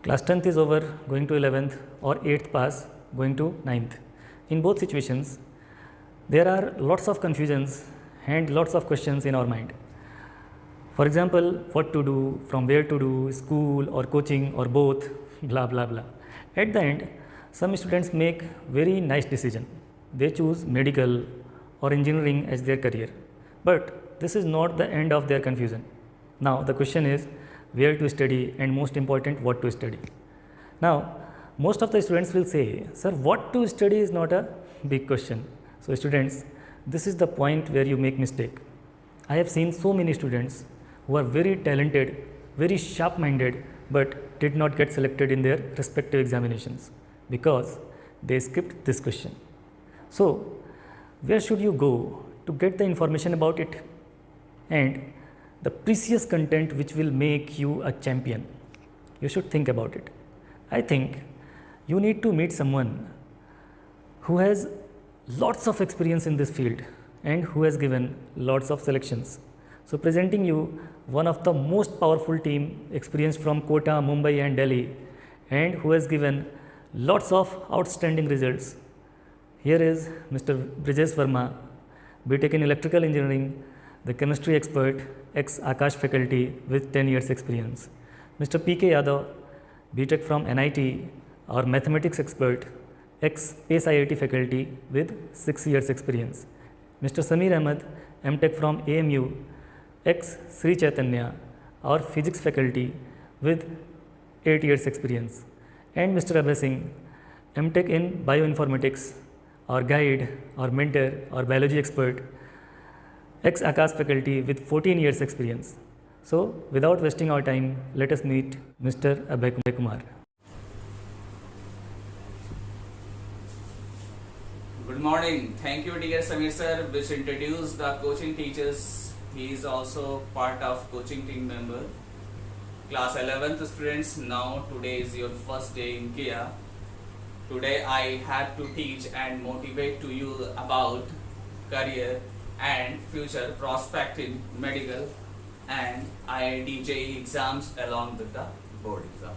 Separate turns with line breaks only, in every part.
Class 10th is over, going to 11th, or 8th pass, going to 9th. In both situations, there are lots of confusions and lots of questions in our mind. For example, what to do, from where to do, school or coaching or both, blah blah blah. At the end, some students make very nice decision. They choose medical or engineering as their career. But this is not the end of their confusion. Now the question is where to study, and most important, what to study. Now most of the students will say, sir, what to study is not a big question. So students, this is the point where you make mistake. I have seen so many students who are very talented, very sharp minded, but did not get selected in their respective examinations because they skipped this question. So where should you go to get the information about it and the precious content which will make you a champion? You should think about it. I think you need to meet someone who has lots of experience in this field and who has given lots of selections. So presenting you one of the most powerful team experienced from Kota, Mumbai and Delhi, and who has given lots of outstanding results. Here is Mr. Brijesh Verma, BTech in Electrical Engineering, the chemistry expert, ex-Akash faculty with 10 years experience. Mr. P.K. Yadav, BTech from NIT, our mathematics expert, ex-PACE IIT faculty with 6 years experience. Mr. Sameer Ahmed, MTech from AMU, ex-Sri Chaitanya, our physics faculty with 8 years experience. And Mr. Abhay Singh, MTech in bioinformatics, our guide, our mentor, our biology expert, ex-Akash faculty with 14 years experience. So without wasting our time, let us meet Mr. Abhay Kumar.
Good morning. Thank you, dear Sameer sir, which introduced the coaching teachers. He is also part of coaching team member. Class 11th students, now today is your first day in Kia. Today I had to teach and motivate to you about career and future prospect in medical and IIT JEE exams along with the board exam.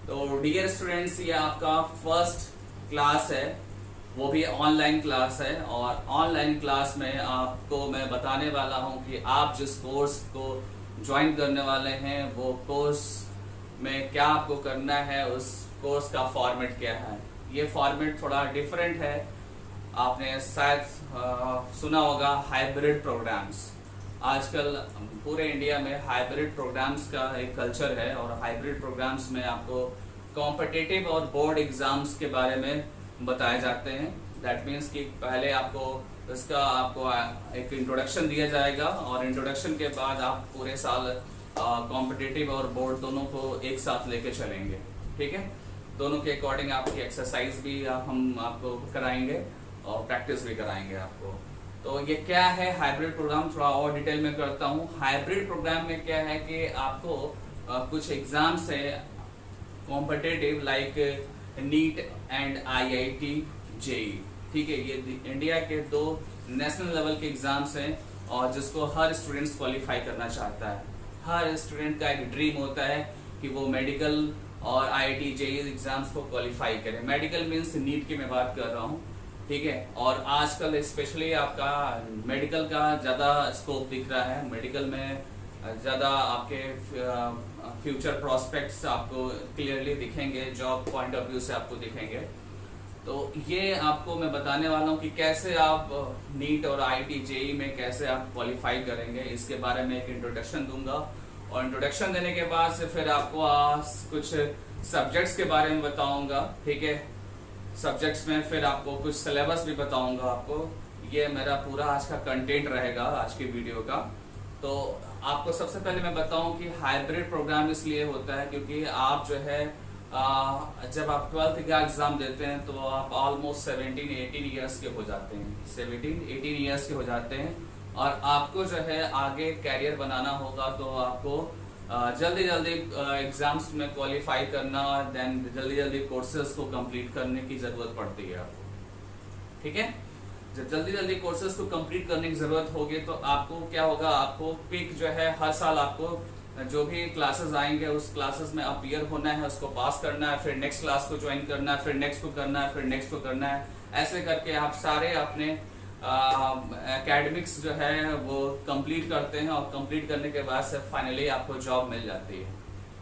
तो dear students, ये आपका first class है, वो भी online class है, और online class में आपको मैं बताने वाला हूँ कि आप जिस कोर्स को ज्वाइन करने वाले हैं वो कोर्स में क्या आपको करना है, उस कोर्स का फॉर्मेट क्या है। ये फॉर्मेट थोड़ा डिफरेंट है। आपने शायद सुना होगा हाइब्रिड प्रोग्राम्स। आजकल पूरे इंडिया में हाइब्रिड प्रोग्राम्स का एक कल्चर है, और हाइब्रिड प्रोग्राम्स में आपको कॉम्पिटिटिव और बोर्ड एग्जाम्स के बारे में बताए जाते हैं। दैट मीन्स कि पहले आपको एक इंट्रोडक्शन दिया जाएगा, और इंट्रोडक्शन के बाद आप पूरे साल कॉम्पिटिटिव और बोर्ड दोनों को एक साथ लेके चलेंगे। ठीक है, दोनों के अकॉर्डिंग आपकी एक्सरसाइज भी हम आपको कराएंगे और प्रैक्टिस भी कराएंगे आपको। तो ये क्या है हाइब्रिड प्रोग्राम, थोड़ा और डिटेल में करता हूँ। हाइब्रिड प्रोग्राम में क्या है कि आपको कुछ एग्जाम्स है competitive like neat and IIT JEE। ठीक है, ये इंडिया के 2 नेशनल लेवल के एग्जाम्स हैं, और जिसको हर स्टूडेंट्स क्वालिफाई करना चाहता है। हर स्टूडेंट का एक ड्रीम होता है कि वो मेडिकल और IIT JEE एग्जाम्स को क्वालिफाई करे। मेडिकल मीन्स नीट की मैं बात कर रहा हूँ। ठीक है, और आजकल स्पेशली आपका मेडिकल का ज़्यादा स्कोप दिख रहा है। मेडिकल में ज़्यादा आपके फ्यूचर प्रोस्पेक्ट्स आपको क्लियरली दिखेंगे, जॉब पॉइंट ऑफ व्यू से आपको दिखेंगे। तो ये आपको मैं बताने वाला हूँ कि कैसे आप नीट और IIT JEE में कैसे आप क्वालिफाई करेंगे, इसके बारे में एक इंट्रोडक्शन दूंगा। और इंट्रोडक्शन देने के बाद से फिर आपको कुछ सब्जेक्ट्स के बारे में बताऊंगा। ठीक है, सब्जेक्ट्स में फिर आपको कुछ सिलेबस भी बताऊंगा आपको। ये मेरा पूरा आज का कंटेंट रहेगा आज की वीडियो का। तो आपको सबसे पहले मैं बताऊं कि हाइब्रिड प्रोग्राम इसलिए होता है क्योंकि आप जो है जब आप 12th का एग्जाम देते हैं तो आप ऑलमोस्ट 17-18 ईयर्स के हो जाते हैं, 17-18 ईयर्स के हो जाते हैं, और आपको जो है आगे कैरियर बनाना होगा तो आपको जल्दी जल्दी एग्जाम्स में क्वालिफाई करना और देन जल्दी जल्दी कोर्सेज को कंप्लीट करने की जरूरत पड़ती है आपको। ठीक है, जब जल्दी जल्दी कोर्सेज को कंप्लीट करने की जरूरत होगी तो आपको क्या होगा, आपको क्विक जो है हर साल आपको जो भी क्लासेस आएंगे उस क्लासेस में अपीयर होना है, उसको पास करना है, फिर नेक्स्ट क्लास को ज्वाइन करना है, फिर नेक्स्ट को करना है, फिर नेक्स्ट को करना है। ऐसे करके आप सारे अपने एकेडमिक्स जो है वो कंप्लीट करते हैं और कंप्लीट करने के बाद से फाइनली आपको जॉब मिल जाती है।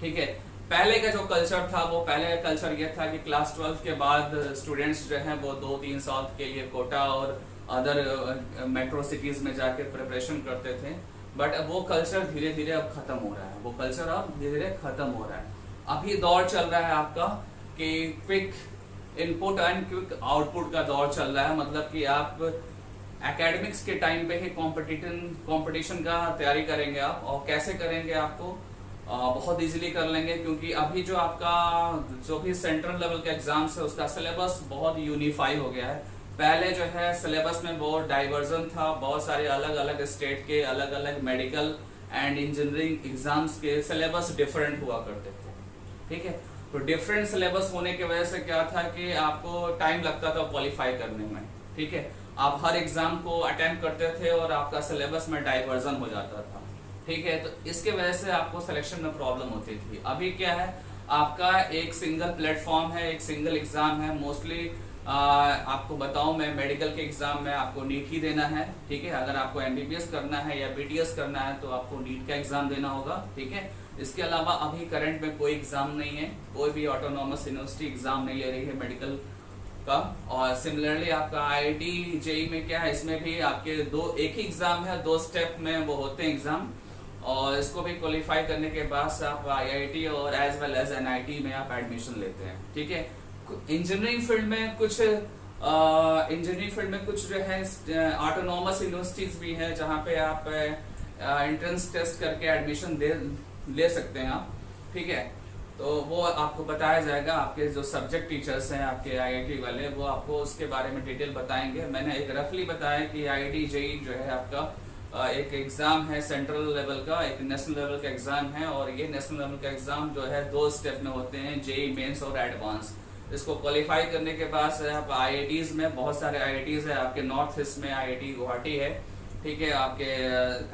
ठीक है, पहले का जो कल्चर था वो पहले का कल्चर ये था कि क्लास 12 के बाद स्टूडेंट्स जो हैं वो 2-3 साल के लिए कोटा और अदर मेट्रो सिटीज में जाके प्रिपरेशन करते थे, बट अब वो कल्चर धीरे धीरे अब खत्म हो रहा है। वो कल्चर अब धीरे धीरे खत्म हो रहा है। अभी दौर चल रहा है आपका कि quick input and quick output का दौर चल रहा है। मतलब कि आप एकेडमिक्स के टाइम पे ही कंपटीशन का तैयारी करेंगे आप, और कैसे करेंगे आपको बहुत इजीली कर लेंगे, क्योंकि अभी जो आपका जो भी सेंट्रल लेवल के एग्जाम्स है उसका सिलेबस बहुत यूनिफाई हो गया है। पहले जो है सिलेबस में बहुत डाइवर्जन था, बहुत सारे अलग अलग स्टेट के अलग अलग मेडिकल एंड इंजीनियरिंग एग्जाम्स के सिलेबस डिफरेंट हुआ करते थे। ठीक है, तो डिफरेंट सिलेबस होने की वजह से क्या था कि आपको टाइम लगता था क्वालिफाई करने में। ठीक है, आप हर एग्जाम को अटेम्प्ट करते थे और आपका सिलेबस में डाइवर्जन हो जाता था। ठीक है, तो इसके वजह से आपको सिलेक्शन में प्रॉब्लम होती थी। अभी क्या है, आपका एक सिंगल प्लेटफॉर्म है, एक सिंगल एग्जाम है। मोस्टली आपको बताऊं मैं, मेडिकल के एग्जाम में आपको नीट ही देना है। ठीक है, अगर आपको एमबीबीएस करना है या बीडीएस करना है तो आपको नीट का एग्जाम देना होगा। ठीक है, इसके अलावा अभी करंट में कोई एग्जाम नहीं है, कोई भी ऑटोनॉमस यूनिवर्सिटी एग्जाम नहीं ले रही है मेडिकल का। और सिमिलरली आपका आईआईटी जेई में क्या है, इसमें भी आपके एक ही एग्जाम है, 2 स्टेप में वो होते हैं एग्जाम, और इसको भी क्वालिफाई करने के बाद आप आईआईटी और एज वेल एज एनआईटी में आप एडमिशन लेते हैं। ठीक है, इंजीनियरिंग फील्ड में कुछ जो है ऑटोनॉमस यूनिवर्सिटीज भी है जहाँ पे आप एंट्रेंस टेस्ट करके एडमिशन ले सकते हैं आप। ठीक है, तो वो आपको बताया जाएगा। आपके जो सब्जेक्ट टीचर्स हैं आपके आईआईटी वाले, वो आपको उसके बारे में डिटेल बताएंगे। मैंने एक रफली बताया कि आईआईटी जेई जो है आपका एक एग्जाम है सेंट्रल लेवल का, एक नेशनल लेवल का एग्जाम है, और ये नेशनल लेवल का एग्जाम जो है 2 स्टेप में होते हैं, जेई मेंस और एडवांस। इसको क्वालिफाई करने के बाद आप आईआईटीज में, बहुत सारे आईआईटीज है आपके नॉर्थ ईस्ट में, आईआईटी गुवाहाटी है। ठीक है, आपके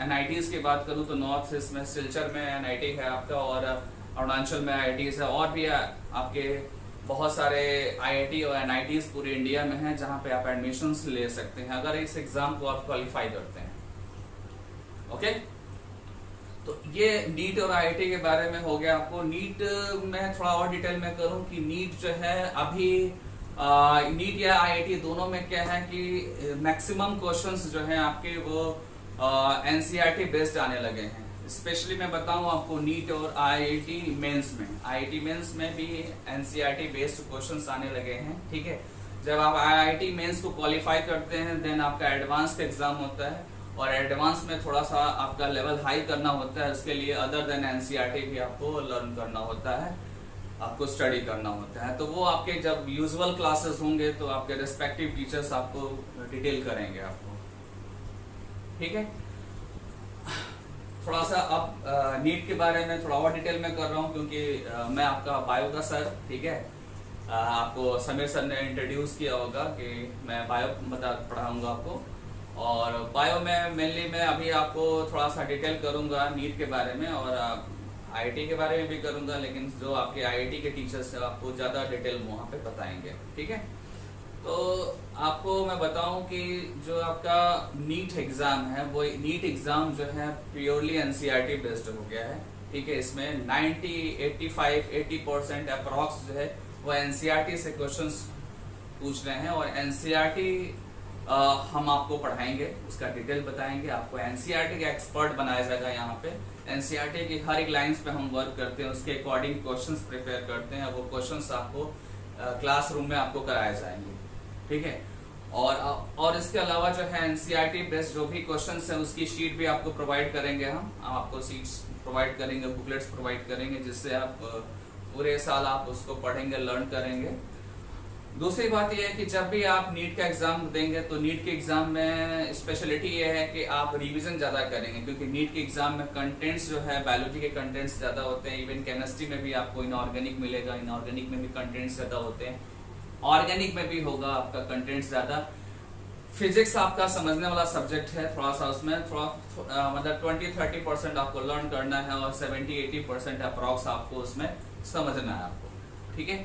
एनआईटीज की बात करूं तो नॉर्थ ईस्ट में सिलचर में एनआईटी है आपका, और अरुणाचल में आईआईटीज है, और भी आपके बहुत सारे आईआईटी और एनआईटीज पूरे इंडिया में हैं जहां पे आप एडमिशंस ले सकते हैं अगर इस एग्जाम को आप क्वालिफाई करते हैं। ओके, तो ये नीट और आईआईटी के बारे में हो गया। आपको नीट में थोड़ा और डिटेल में करूं कि नीट जो है अभी नीट या आईआईटी दोनों में क्या है कि मैक्सिमम क्वेश्चंस जो हैं आपके वो एनसीईआरटी बेस्ड आने लगे हैं। स्पेशली मैं बताऊं आपको नीट और आईआईटी मेंस में भी एनसीईआरटी बेस्ड क्वेश्चंस आने लगे हैं। ठीक है, जब आप आईआईटी मेंस को क्वालिफाई करते हैं देन आपका एडवांस का एग्जाम होता है, और एडवांस में थोड़ा सा आपका लेवल हाई करना होता है। उसके लिए अदर देन एनसीईआरटी भी आपको लर्न करना होता है, आपको स्टडी करना होता है। तो वो आपके जब यूजुअल क्लासेस होंगे तो आपके रिस्पेक्टिव टीचर्स आपको डिटेल करेंगे आपको। ठीक है, थोड़ा सा अब नीट के बारे में थोड़ा और डिटेल में कर रहा हूँ क्योंकि मैं आपका बायो का सर। ठीक है, आपको समीर सर ने इंट्रोड्यूस किया होगा कि मैं बायो पढ़ाऊंगा आपको, और बायो में मेनली मैं अभी आपको थोड़ा सा डिटेल करूंगा नीट के बारे में, और आईआईटी के बारे में भी करूंगा, लेकिन जो आपके आईआईटी के टीचर्स हैं आपको ज़्यादा डिटेल वहाँ पे बताएंगे। ठीक है, तो आपको मैं बताऊं कि जो आपका नीट एग्ज़ाम है वो नीट एग्ज़ाम जो है प्योरली एनसीईआरटी बेस्ड हो गया है। ठीक है, इसमें 80% अप्रॉक्स जो है वो एनसीईआरटी से क्वेश्चंस पूछ रहे हैं, और एनसीईआरटी हम आपको पढ़ाएंगे, उसका डिटेल बताएंगे। आपको एनसीईआरटी का एक्सपर्ट बनाया जाएगा। यहाँ पे एनसीईआरटी की हर एक लाइंस पे हम वर्क करते हैं, उसके अकॉर्डिंग क्वेश्चंस प्रिपेयर करते हैं, वो क्वेश्चंस आपको क्लासरूम में आपको कराए जाएंगे। ठीक है, और इसके अलावा जो है एनसीईआरटी बेस्ड जो भी क्वेश्चंस हैं उसकी शीट भी आपको प्रोवाइड करेंगे। हम आपको शीट्स प्रोवाइड करेंगे, बुकलेट्स प्रोवाइड करेंगे, जिससे आप पूरे साल आप उसको पढ़ेंगे, लर्न करेंगे। दूसरी बात यह है कि जब भी आप नीट का एग्जाम देंगे तो नीट के एग्जाम में स्पेशलिटी ये है कि आप रिवीजन ज्यादा करेंगे, क्योंकि नीट के एग्जाम में कंटेंट्स जो है बायोलॉजी के कंटेंट्स ज्यादा होते हैं। इवन केमिस्ट्री में भी आपको इनऑर्गेनिक मिलेगा, इनऑर्गेनिक में भी कंटेंट्स ज्यादा होते हैं, ऑर्गेनिक में भी होगा आपका कंटेंट्स ज्यादा। फिजिक्स आपका समझने वाला सब्जेक्ट है, थोड़ा सा उसमें मतलब 20-30% आपको लर्न करना है और 70-80% अप्रॉक्स आपको उसमें समझना है आपको, ठीक है।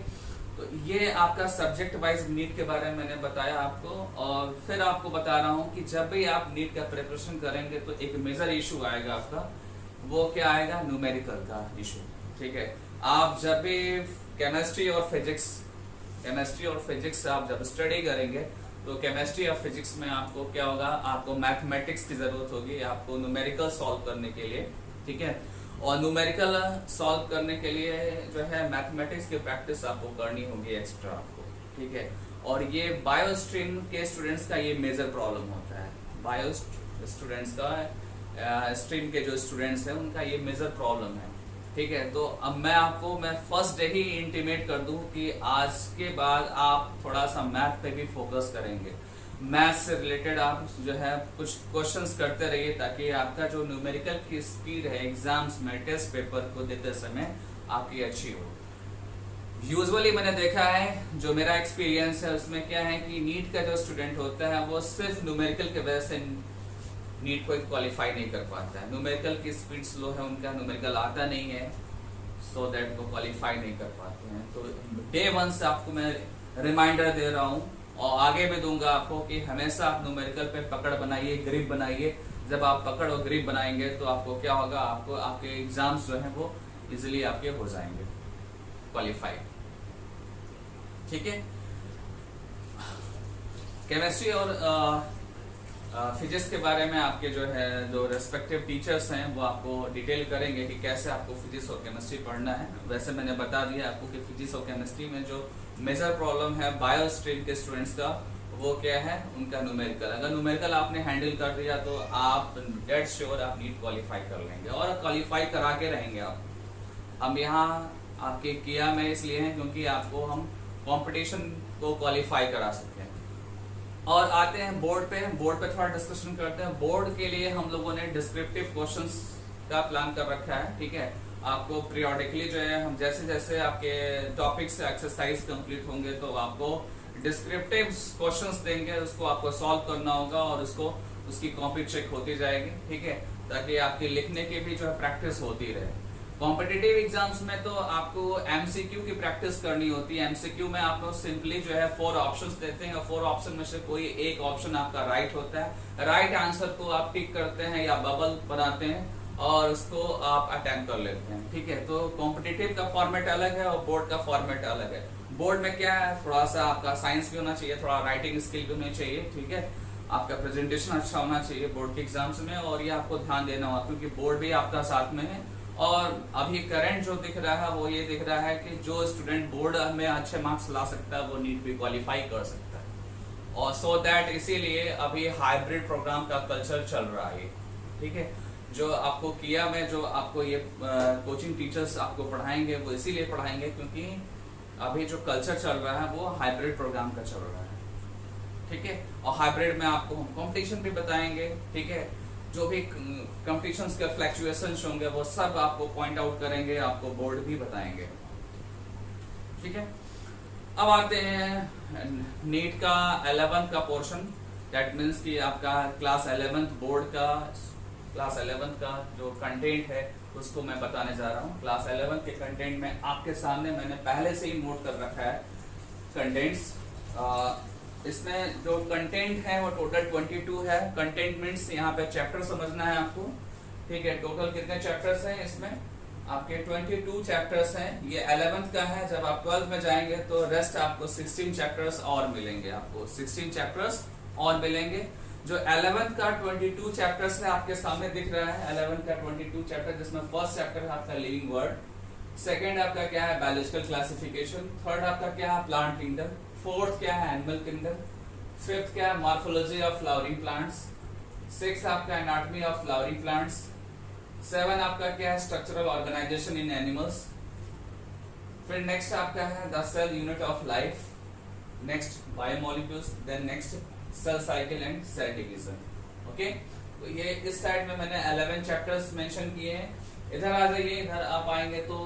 तो ये आपका सब्जेक्ट वाइज नीट के बारे में मैंने बताया आपको, और फिर आपको बता रहा हूँ कि जब भी आप नीट का प्रिपरेशन करेंगे तो एक मेजर इशू आएगा आपका, वो क्या आएगा, न्यूमेरिकल का इशू, ठीक है। आप जब भी केमिस्ट्री और फिजिक्स आप जब स्टडी करेंगे तो केमिस्ट्री और फिजिक्स में आपको क्या होगा, आपको मैथमेटिक्स की जरूरत होगी आपको न्यूमेरिकल सॉल्व करने के लिए, ठीक है। और न्यूमेरिकल सॉल्व करने के लिए जो है मैथमेटिक्स की प्रैक्टिस आपको करनी होगी एक्स्ट्रा आपको, ठीक है। और ये बायो स्ट्रीम के स्टूडेंट्स का ये मेजर प्रॉब्लम होता है, बायो स्टूडेंट्स का स्ट्रीम के जो स्टूडेंट्स हैं उनका ये मेजर प्रॉब्लम है, ठीक है। तो अब मैं फर्स्ट डे ही इंटीमेट कर दूं कि आज के बाद आप थोड़ा सा मैथ पे भी फोकस करेंगे, मैथ से रिलेटेड आप जो है कुछ क्वेश्चंस करते रहिए, ताकि आपका जो न्यूमेरिकल की स्पीड है एग्जाम्स में टेस्ट पेपर को देते समय आपकी अच्छी हो। यूजुअली मैंने देखा है, जो मेरा एक्सपीरियंस है उसमें क्या है कि नीट का जो स्टूडेंट होता है वो सिर्फ न्यूमेरिकल की वजह से नीट को क्वालिफाई नहीं कर पाता है। न्यूमेरिकल की स्पीड स्लो है, उनका न्यूमेरिकल आता नहीं है, सो दैट वो क्वालिफाई नहीं कर पाते हैं। तो डे 1 से आपको मैं रिमाइंडर दे रहा हूँ और आगे भी दूंगा आपको कि हमेशा आप न्यूमेरिकल पे पकड़ बनाइए, ग्रिप बनाइए। जब आप पकड़ और ग्रिप बनाएंगे तो आपको क्या होगा, आपको आपके एग्जाम्स जो है वो इजिली आपके हो जाएंगे क्वालिफाई, ठीक है। केमिस्ट्री और फिजिक्स के बारे में आपके जो है जो रेस्पेक्टिव टीचर्स हैं वो आपको डिटेल करेंगे कि कैसे आपको फिजिक्स और केमिस्ट्री पढ़ना है। वैसे मैंने बता दिया आपको कि फिजिक्स और केमिस्ट्री में जो मेजर प्रॉब्लम है बायो स्ट्रीम के स्टूडेंट्स का, वो क्या है, उनका न्यूमेरिकल। अगर न्यूमेरिकल आपने हैंडल कर दिया तो आप डेड श्योर आप नीट क्वालिफाई कर लेंगे और क्वालिफाई करा के रहेंगे आप। हम यहाँ आपके किया में इसलिए हैं क्योंकि आपको हम कंपटीशन को क्वालिफाई करा सकें। और आते हैं बोर्ड पे थोड़ा डिस्कशन करते हैं। बोर्ड के लिए हम लोगों ने डिस्क्रिप्टिव क्वेश्चंस का प्लान कर रखा है, ठीक है। आपको पीरियोडिकली जो है हम जैसे जैसे आपके टॉपिक्स एक्सरसाइज कंप्लीट होंगे तो आपको डिस्क्रिप्टिव क्वेश्चंस देंगे, उसको आपको सॉल्व करना होगा और उसकी कॉपी चेक होती जाएगी, ठीक है, ताकि आपकी लिखने की भी जो है प्रैक्टिस होती रहे। कॉम्पिटिटिव एग्जाम्स में तो आपको एमसीक्यू की प्रैक्टिस करनी होती है। एमसीक्यू में आपको सिंपली जो है 4 ऑप्शंस देते हैं और 4 ऑप्शन में से कोई एक ऑप्शन आपका राइट होता है। राइट आंसर को आप टिक करते हैं या बबल बनाते हैं और उसको आप अटेम्प्ट कर लेते हैं, ठीक है। तो कॉम्पिटिटिव का फॉर्मेट अलग है और बोर्ड का फॉर्मेट अलग है। बोर्ड में क्या है, थोड़ा सा आपका साइंस भी होना चाहिए, थोड़ा राइटिंग स्किल भी होनी चाहिए, ठीक है। आपका प्रेजेंटेशन अच्छा होना चाहिए बोर्ड के एग्जाम्स में, और ये आपको ध्यान देना होगा क्योंकि बोर्ड भी आपका साथ में है। और अभी करंट जो दिख रहा है वो ये दिख रहा है कि जो स्टूडेंट बोर्ड में अच्छे मार्क्स ला सकता है वो नीट भी क्वालिफाई कर सकता है। और सो दैट इसीलिए अभी हाइब्रिड प्रोग्राम का कल्चर चल रहा है, ठीक है। जो आपको किया में जो आपको ये कोचिंग टीचर्स आपको पढ़ाएंगे वो इसीलिए पढ़ाएंगे क्योंकि अभी जो कल्चर चल रहा है वो हाइब्रिड प्रोग्राम का चल रहा है, ठीक है। और हाइब्रिड में आपको हम कॉम्पिटिशन भी बताएंगे, ठीक है। जो भी कंपटीशंस के फ्लक्चुएशंस होंगे वो सब आपको पॉइंट आउट करेंगे, आपको बोर्ड भी बताएंगे, ठीक है। अब आते हैं नीट का 11th का पोर्शन, दैट मीन्स कि आपका क्लास 11th बोर्ड का क्लास 11th का जो कंटेंट है उसको मैं बताने जा रहा हूँ। क्लास 11th के कंटेंट में आपके सामने मैंने पहले से ही नोट कर रखा है कंटेंट्स। इसमें जो कंटेंट है वो टोटल 22 है। कंटेंट मीन्स यहाँ पे चैप्टर समझना है आपको, ठीक है। टोटल कितने चैप्टर्स हैं इसमें, आपके 22 चैप्टर्स हैं। ये 11th का है, जब आप 12th में जाएंगे तो रेस्ट आपको 16 चैप्टर्स और मिलेंगे, आपको 16 चैप्टर्स और मिलेंगे। जो 11th का 22 चैप्टर्स है आपके सामने दिख रहा है, 11th का 22 चैप्टर, जिसमें फर्स्ट चैप्टर है आपका लिविंग वर्ल्ड, सेकेंड आपका क्या है बायोलॉजिकल क्लासिफिकेशन, थर्ड आपका क्या है प्लांट किंगडम, फोर्थ क्या है एनिमल किंगडम, फिफ्थ क्या है morphology of flowering plants, six आपका एनाटॉमी ऑफ फ्लावरिंग प्लांट्स, 7 आपका क्या है स्ट्रक्चरल ऑर्गेनाइजेशन इन एनिमल्स, फिर नेक्स्ट आपका है the cell unit of life, next biomolecules, then next cell cycle and cell division, okay. तो ये इस साइड में मैंने 11 चैप्टर्स मेंशन किए हैं। इधर आ जाइए, इधर आप आएंगे तो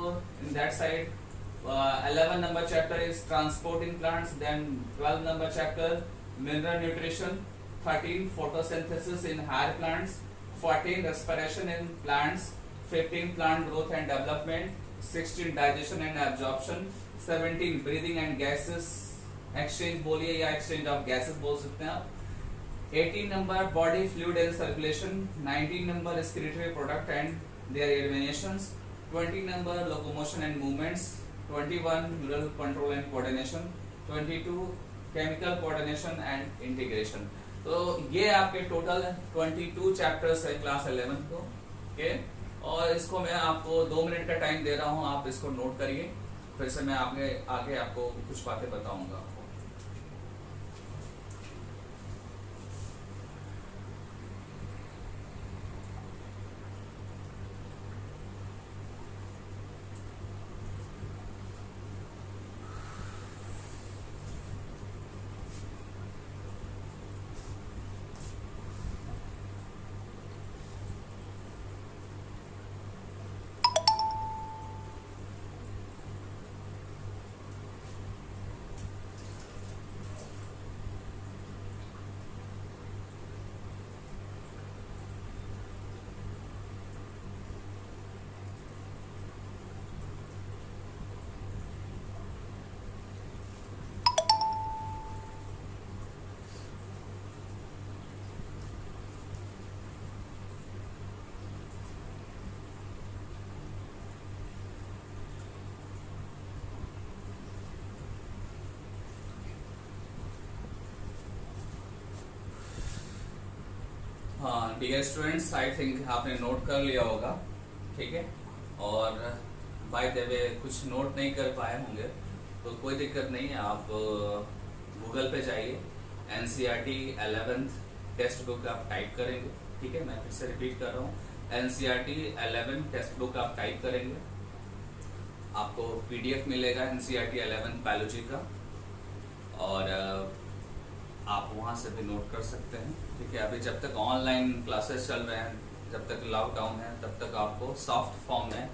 in that side 11 number chapter is transport in plants, then 12 number chapter mineral nutrition, 13 photosynthesis in higher plants, 14 respiration in plants, 15 plant growth and development, 16 digestion and absorption, 17 breathing and gases exchange बोलिए या exchange of gases बोल सकते हैं आप, 18 number body fluid and circulation, 19 number respiratory product and their eliminations, 20 number locomotion and movements, 21 neural control and coordination, 22 chemical coordination and integration. तो ये आपके total 22 chapters है क्लास 11 को, ओके। और इसको मैं आपको 2 मिनट का टाइम दे रहा हूँ, आप इसको नोट करिए, फिर से मैं आगे आपको कुछ बातें बताऊंगा। हाँ डियर स्टूडेंट्स, आई थिंक आपने नोट कर लिया होगा, ठीक है। और बाय द वे कुछ नोट नहीं कर पाए होंगे तो कोई दिक्कत नहीं है, आप गूगल पे जाइए, एनसीईआरटी 11th टेक्स्ट बुक आप टाइप करेंगे, ठीक है। मैं फिर से रिपीट कर रहा हूँ, एनसीईआरटी 11 टेक्स्ट बुक आप टाइप करेंगे, आपको पीडीएफ मिलेगा एनसीईआरटी 11 बायोलॉजी का, और आप वहाँ से भी नोट कर सकते हैं, ठीक है। अभी जब तक ऑनलाइन क्लासेस चल रहे हैं, जब तक लॉकडाउन है, तब तक आपको सॉफ्ट फॉर्म में,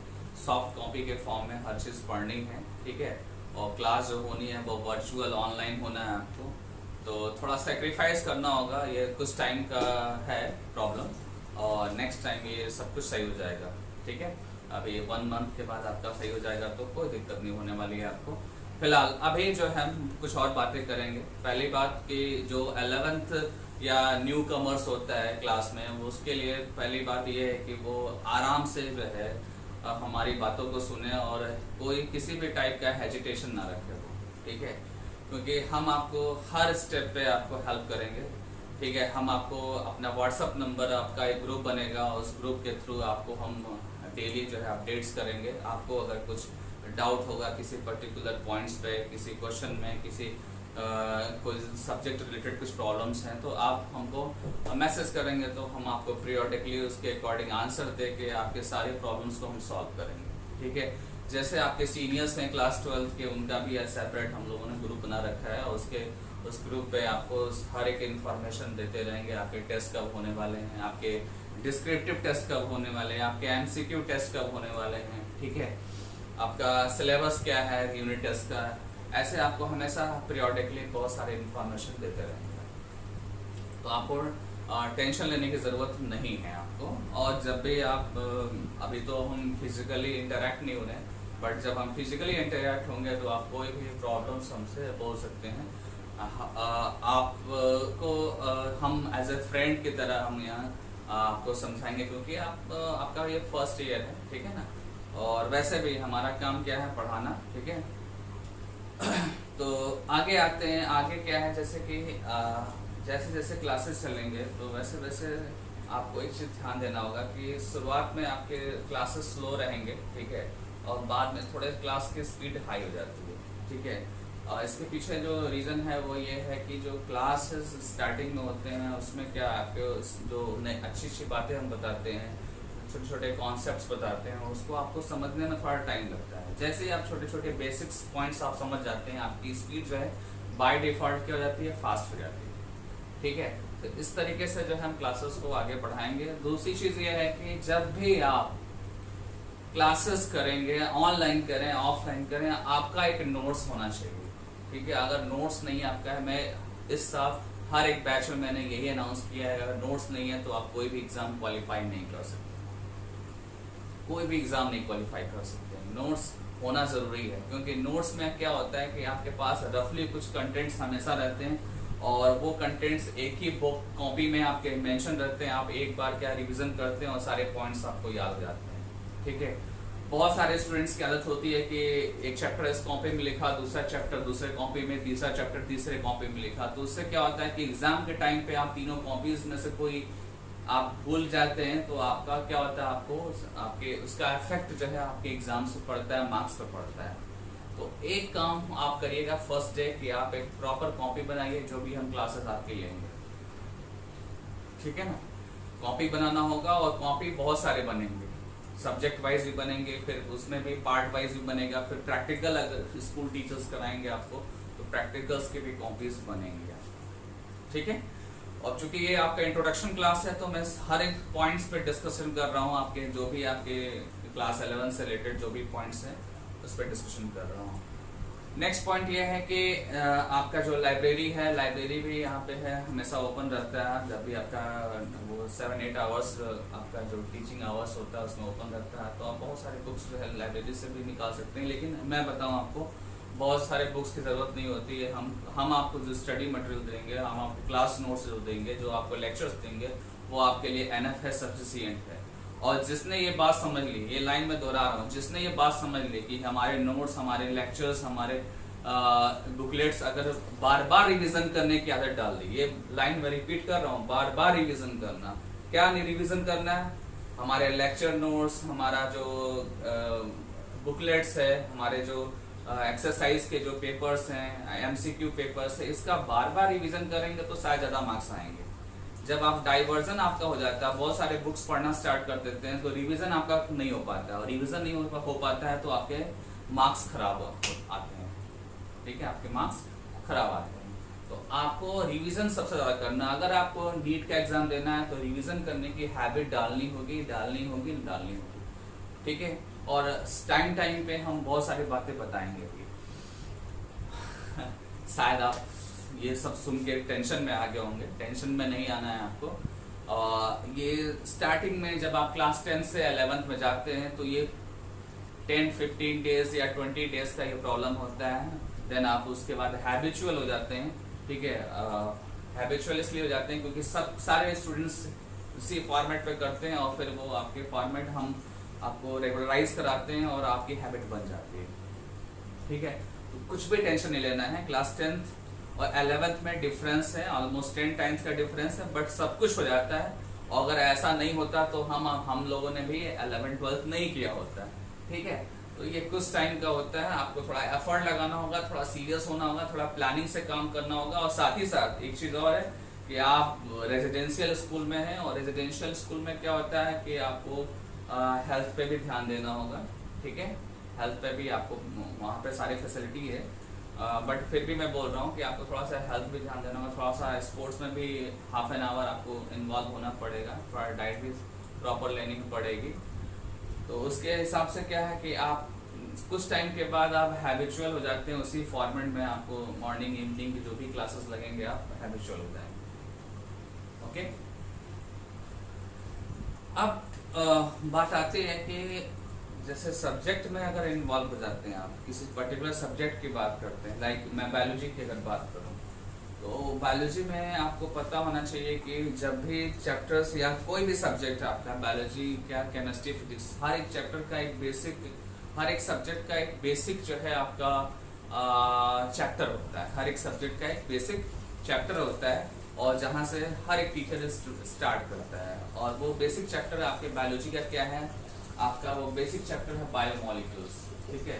सॉफ्ट कॉपी के फॉर्म में हर चीज़ पढ़नी है, ठीक है। और क्लास जो होनी है वो वर्चुअल ऑनलाइन होना है आपको, तो थोड़ा सेक्रीफाइस करना होगा, ये कुछ टाइम का है प्रॉब्लम, और नेक्स्ट टाइम ये सब कुछ सही हो जाएगा, ठीक है। अभी 1 मंथ के बाद आपका सही हो जाएगा, तो कोई दिक्कत नहीं होने वाली है आपको। फिलहाल अभी जो है हम कुछ और बातें करेंगे। पहली बात कि जो 11th या न्यू कमर्स होता है क्लास में, उसके लिए पहली बात ये है कि वो आराम से जो है हमारी बातों को सुने और कोई किसी भी टाइप का हेजिटेशन ना रखे वो, ठीक है। क्योंकि हम आपको हर स्टेप पे आपको हेल्प करेंगे, ठीक है। हम आपको अपना व्हाट्सअप नंबर, आपका एक ग्रुप बनेगा, उस ग्रुप के थ्रू आपको हम डेली जो है अपडेट्स करेंगे। आपको अगर कुछ डाउट होगा किसी पर्टिकुलर पॉइंट्स पे, किसी क्वेश्चन में, किसी कोई सब्जेक्ट रिलेटेड कुछ प्रॉब्लम्स हैं, तो आप हमको मैसेज करेंगे, तो हम आपको पीरियोडिकली उसके अकॉर्डिंग आंसर दे के आपके सारे प्रॉब्लम्स को हम सॉल्व करेंगे, ठीक है। जैसे आपके सीनियर्स हैं क्लास 12th के, उनका भी सेपरेट हम लोगों ने ग्रुप बना रखा है, और उस ग्रुप पे आपको हर एक इन्फॉर्मेशन देते रहेंगे, आपके टेस्ट कब होने वाले हैं, आपके डिस्क्रिप्टिव टेस्ट कब होने वाले हैं, आपके एमसीक्यू टेस्ट कब होने वाले हैं, ठीक है। आपका सिलेबस क्या है यूनिट टेस्ट का, ऐसे आपको हमेशा पीरियोडिकली बहुत सारे इन्फॉर्मेशन देते रहेंगे, तो आपको टेंशन लेने की ज़रूरत नहीं है आपको। और जब भी आप अभी तो हम फिजिकली इंटरेक्ट नहीं हो रहे हैं, बट जब हम फिजिकली इंटरेक्ट होंगे तो आप कोई भी प्रॉब्लम्स हमसे बोल सकते हैं। आपको हम एज ए फ्रेंड की तरह हम यहाँ आपको समझाएंगे, क्योंकि आपका ये फर्स्ट ईयर है, ठीक है ना। और वैसे भी हमारा काम क्या है, पढ़ाना, ठीक है। तो आगे आते हैं, आगे क्या है, जैसे कि जैसे जैसे क्लासेस चलेंगे तो वैसे वैसे आपको एक चीज़ ध्यान देना होगा कि शुरुआत में आपके क्लासेस स्लो रहेंगे, ठीक है, और बाद में थोड़े क्लास की स्पीड हाई हो जाती है, ठीक है। इसके पीछे जो रीज़न है वो ये है कि जो क्लासेस स्टार्टिंग में होते हैं उसमें क्या आपको जो अच्छी अच्छी बातें हम बताते हैं, छोटे छोटे कॉन्सेप्ट्स बताते हैं, उसको आपको समझने में थोड़ा टाइम लगता है। जैसे ही आप छोटे छोटे बेसिक्स पॉइंट्स आप समझ जाते हैं, आपकी स्पीड जो है बाय डिफ़ॉल्ट क्या हो जाती है, फास्ट हो जाती है, ठीक है। तो इस तरीके से जो है हम क्लासेस को आगे बढ़ाएंगे। दूसरी चीज़ ये है कि जब भी आप क्लासेस करेंगे, ऑनलाइन करें ऑफलाइन करें, आपका एक नोट्स होना चाहिए, ठीक है। अगर नोट्स नहीं आपका है, मैं इस साफ हर एक बैच में मैंने यही अनाउंस किया है, अगर नोट्स नहीं है तो आप कोई भी एग्जाम क्वालिफाई नहीं कर सकते, कोई भी एग्जाम नहीं क्वालिफाई कर सकते। नोट्स होना ज़रूरी है, क्योंकि नोट्स में क्या होता है कि आपके पास रफली कुछ कंटेंट्स हमेशा रहते हैं और वो कंटेंट्स एक ही बुक कॉपी में आपके मेंशन रहते हैं। आप एक बार क्या रिवीजन करते हैं और सारे पॉइंट्स आपको याद हो जाते हैं। ठीक है, बहुत सारे स्टूडेंट्स की आदत होती है कि एक चैप्टर इस कॉपी में लिखा, दूसरा चैप्टर दूसरे कॉपी में, तीसरा चैप्टर तीसरे कॉपी में लिखा। तो उससे क्या होता है कि एग्जाम के टाइम पे आप तीनों कॉपीज में से कोई आप भूल जाते हैं, तो आपका क्या होता है, आपको आपके उसका इफेक्ट जो है आपके एग्जाम्स पे पड़ता है, मार्क्स पे पड़ता है। तो एक काम आप करिएगा फर्स्ट डे कि आप एक प्रॉपर कॉपी बनाइए, जो भी हम क्लासेस आपके लेंगे, ठीक है ना। कॉपी बनाना होगा और कॉपी बहुत सारे बनेंगे, सब्जेक्ट वाइज भी बनेंगे, फिर उसमें भी पार्ट वाइज भी बनेगा, फिर प्रैक्टिकल अगर स्कूल टीचर्स कराएंगे आपको तो प्रैक्टिकल्स के भी कॉपीज बनेंगे, ठीक है। और चूंकि ये आपका इंट्रोडक्शन क्लास है तो मैं हर एक पॉइंट्स पे डिस्कशन कर रहा हूँ, आपके जो भी आपके क्लास 11 से रिलेटेड जो भी पॉइंट्स हैं उस पर डिस्कशन कर रहा हूँ। नेक्स्ट पॉइंट ये है कि आपका जो लाइब्रेरी है, लाइब्रेरी भी यहाँ पे है, हमेशा ओपन रहता है। जब भी आपका वो 7-8 आवर्स आपका जो टीचिंग आवर्स होता है उसमें ओपन रहता है, तो आप बहुत सारे बुक्स जो है लाइब्रेरी से भी निकाल सकते हैं। लेकिन मैं बताऊँ आपको, बहुत सारे बुक्स की ज़रूरत नहीं होती है। हम आपको जो स्टडी मटेरियल देंगे, हम आपको क्लास नोट्स जो देंगे, जो आपको लेक्चर्स देंगे, वो आपके लिए एनफ है, सफिशिएंट है। और जिसने ये बात समझ ली, ये लाइन में दोहरा रहा हूँ, जिसने ये बात समझ ली कि हमारे नोट्स, हमारे लेक्चर्स, हमारे बुकलेट्स अगर बार बार रिविजन करने की आदत डाल दी, ये लाइन में रिपीट कर रहा हूँ, बार बार रिविजन करना, क्या नहीं रिविजन करना है, हमारे लेक्चर नोट्स, हमारा जो बुकलेट्स है, हमारे जो एक्सरसाइज के जो पेपर्स हैं, एमसीक्यू पेपर्स है, इसका बार बार रिवीजन करेंगे तो शायद ज़्यादा मार्क्स आएंगे। जब आप डाइवर्जन आपका हो जाता है, बहुत सारे बुक्स पढ़ना स्टार्ट कर देते हैं, तो रिवीजन आपका नहीं हो पाता है, और रिवीजन नहीं हो पाता है तो आपके मार्क्स खराब आते हैं, ठीक है, आपके मार्क्स खराब आते हैं। तो आपको रिवीजन सबसे ज़्यादा करना। अगर आपको नीट का एग्जाम देना है तो रिवीजन करने की हैबिट डालनी होगी, ठीक है। और टाइम पे हम बहुत सारी बातें बताएंगे भी। शायद आप ये सब सुन के टेंशन में आ गए होंगे, टेंशन में नहीं आना है आपको। ये स्टार्टिंग में जब आप क्लास 10 से 11th में जाते हैं तो ये 10-15 डेज या 20 डेज का ये प्रॉब्लम होता है। देन आप उसके बाद हैबिचुअल हो जाते हैं, ठीक है। हैबिचुअल इसलिए हो जाते हैं क्योंकि सब सारे स्टूडेंट्स उसी फॉर्मेट पे करते हैं, और फिर वो आपके फॉर्मेट हम आपको रेगुलराइज कराते हैं और आपकी हैबिट बन जाती है, ठीक है। तो कुछ भी टेंशन नहीं लेना है। क्लास 10th और 11th में डिफरेंस है, ऑलमोस्ट 10 टाइम्स का डिफरेंस है, बट सब कुछ हो जाता है। और अगर ऐसा नहीं होता तो हम लोगों ने भी 11th-12th नहीं किया होता, ठीक है। तो ये कुछ टाइम का होता है, आपको थोड़ा एफर्ट लगाना होगा, थोड़ा सीरियस होना होगा, थोड़ा प्लानिंग से काम करना होगा। और साथ ही साथ एक चीज़ और है कि आप रेजिडेंशियल स्कूल में हैं, और रेजिडेंशियल स्कूल में क्या होता है कि आपको हेल्थ पे भी ध्यान देना होगा, ठीक है। हेल्थ पे भी आपको वहाँ पे सारी फैसिलिटी है, बट फिर भी मैं बोल रहा हूँ कि आपको थोड़ा सा हेल्थ भी ध्यान देना होगा, थोड़ा सा स्पोर्ट्स में भी हाफ एन आवर आपको इन्वॉल्व होना पड़ेगा, थोड़ा डाइट भी प्रॉपर लेनी पड़ेगी। तो उसके हिसाब से क्या है कि आप कुछ टाइम के बाद आप हैबिचुअल हो जाते हैं उसी फॉर्मेट में। आपको मॉर्निंग इवनिंग की जो भी क्लासेस लगेंगे आप हैबिचुअल हो जाएंगे, ओके। अब बात आती है कि जैसे सब्जेक्ट में अगर इन्वॉल्व हो जाते हैं, आप किसी पर्टिकुलर सब्जेक्ट की बात करते हैं, लाइक मैं बायोलॉजी की अगर बात करूं, तो बायोलॉजी में आपको पता होना चाहिए कि जब भी चैप्टर्स या कोई भी सब्जेक्ट आपका, बायोलॉजी क्या, केमिस्ट्री, फिजिक्स, हर एक चैप्टर का एक बेसिक, हर एक सब्जेक्ट का एक बेसिक जो है आपका चैप्टर होता है। हर एक सब्जेक्ट का एक बेसिक चैप्टर होता है, और जहाँ से हर एक टीचर स्टार्ट करता है। और वो बेसिक चैप्टर आपके बायोलॉजी का क्या है, आपका वो बेसिक चैप्टर है बायोमोलिक्यूल्स, ठीक है।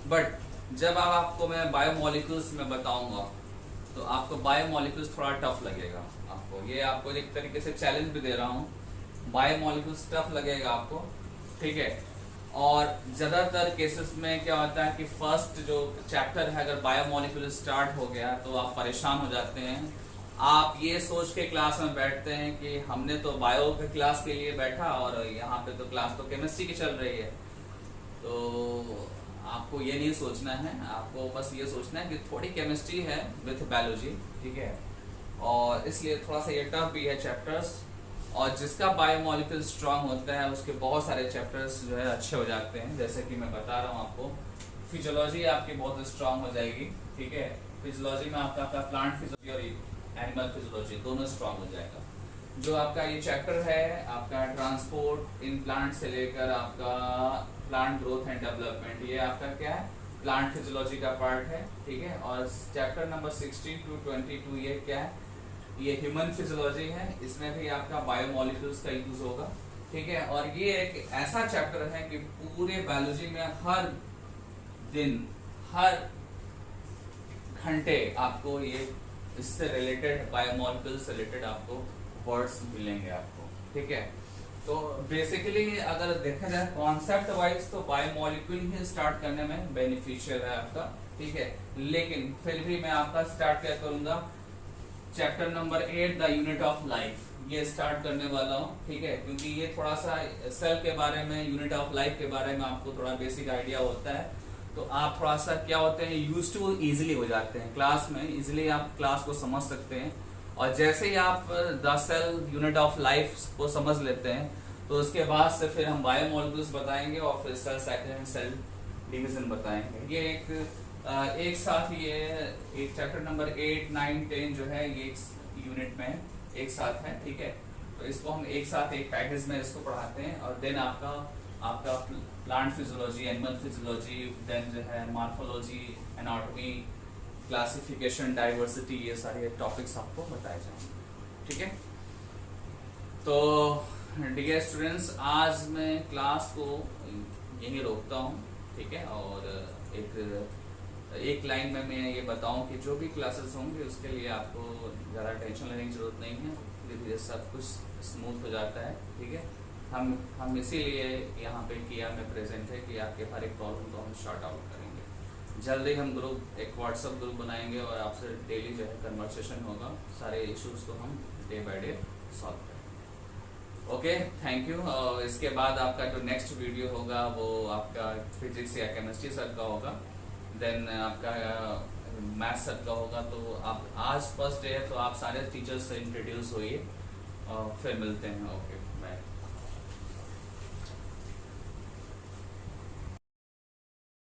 बट जब आपको मैं बायोमोलिक्यूल्स में बताऊंगा तो आपको बायोमोलिक्यूल्स थोड़ा टफ लगेगा आपको। ये आपको एक तरीके से चैलेंज भी दे रहा हूँ, बायोमोलिक्यूल्स टफ लगेगा आपको, ठीक है। और ज़्यादातर केसेस में क्या होता है कि फर्स्ट जो चैप्टर है अगर बायोमोलिक्यूल स्टार्ट हो गया तो आप परेशान हो जाते हैं। आप ये सोच के क्लास में बैठते हैं कि हमने तो बायो के क्लास के लिए बैठा और यहाँ पे तो क्लास तो केमिस्ट्री की चल रही है। तो आपको ये नहीं सोचना है, आपको बस ये सोचना है कि थोड़ी केमिस्ट्री है विथ बायोलॉजी, ठीक है। और इसलिए थोड़ा सा ये टफ भी है चैप्टर्स। और जिसका बायोमोलिक्यूल स्ट्रांग होता है उसके बहुत सारे चैप्टर्स जो है अच्छे हो जाते हैं। जैसे कि मैं बता रहा हूँ आपको, फिजियोलॉजी आपकी बहुत स्ट्रांग हो जाएगी, ठीक है। फिजियोलॉजी में आपका प्लांट फिजियोलॉजी और एनिमल फिजियोलॉजी दोनों स्ट्रांग हो जाएगा। जो आपका ये चैप्टर है आपका ट्रांसपोर्ट इन प्लांट से लेकर आपका प्लांट ग्रोथ एंड डेवलपमेंट, ये आपका क्या है, प्लांट फिजियोलॉजी का पार्ट है, ठीक है। और चैप्टर नंबर 16 to 22 ये क्या है, ये ह्यूमन फिजियोलॉजी है। इसमें भी आपका बायोमोलिक्यूल्स का यूज होगा, ठीक है। और ये एक ऐसा चैप्टर है कि पूरे बायोलॉजी में हर दिन हर घंटे आपको ये इससे रिलेटेड बायोमोलिक्यूल से रिलेटेड आपको वर्ड्स मिलेंगे आपको, ठीक है। तो बेसिकली अगर देखा जाए कॉन्सेप्ट वाइज तो बायोमोलिक्यूल ही स्टार्ट करने में बेनिफिशियल है आपका, ठीक है। लेकिन फिर भी मैं आपका स्टार्ट क्या करूंगा, chapter number 8 the unit of life, ये स्टार्ट करने वाला हूँ, ठीक है। क्योंकि ये थोड़ा सा सेल के बारे में, यूनिट ऑफ लाइफ के बारे में आपको थोड़ा बेसिक आइडिया होता है, तो आप थोड़ा सा क्या होते हैं यूज टू इजिली हो जाते हैं क्लास में, इजिली आप क्लास को समझ सकते हैं। और जैसे ही आप the cell unit of life को समझ लेते हैं तो उसके बाद से फिर हम बायोमोलिक्यूल्स बताएंगे और फिर cell cycle and cell division बताएंगे। ये एक साथ ये एक चैप्टर नंबर 8, 9, 10 जो है ये एक यूनिट में एक साथ है, ठीक है। तो इसको हम एक साथ एक पैकेज में इसको पढ़ाते हैं। और देन आपका plant physiology, animal physiology, then जो है मॉर्फोलॉजी, एनाटॉमी, क्लासिफिकेशन, डाइवर्सिटी, ये सारे टॉपिक्स आपको बताए जाएंगे, ठीक है। तो डियर स्टूडेंट्स, आज मैं क्लास को यहीं रोकता हूँ, ठीक है। और एक लाइन में मैं ये बताऊं कि जो भी क्लासेस होंगे उसके लिए आपको ज़्यादा टेंशन लेने की जरूरत नहीं है, धीरे धीरे सब कुछ स्मूथ हो जाता है, ठीक है। हम इसीलिए यहाँ पे किया में प्रेजेंट है कि आपके हर एक प्रॉब्लम को हम शॉर्ट आउट करेंगे। जल्दी हम ग्रुप, एक व्हाट्सएप ग्रुप बनाएंगे और आपसे डेली जो है कन्वर्सेशन होगा, सारे इश्यूज को हम डे बाय डे सॉल्व करेंगे। Okay, thank you. इसके बाद आपका जो नेक्स्ट वीडियो होगा वो आपका फिजिक्स या केमिस्ट्री सर का होगा, देन आपका मैथ्स सर का होगा। तो आप आज फर्स्ट डे है तो आप सारे टीचर्स से इंट्रोड्यूस होइए और फिर मिलते हैं। Okay, bye.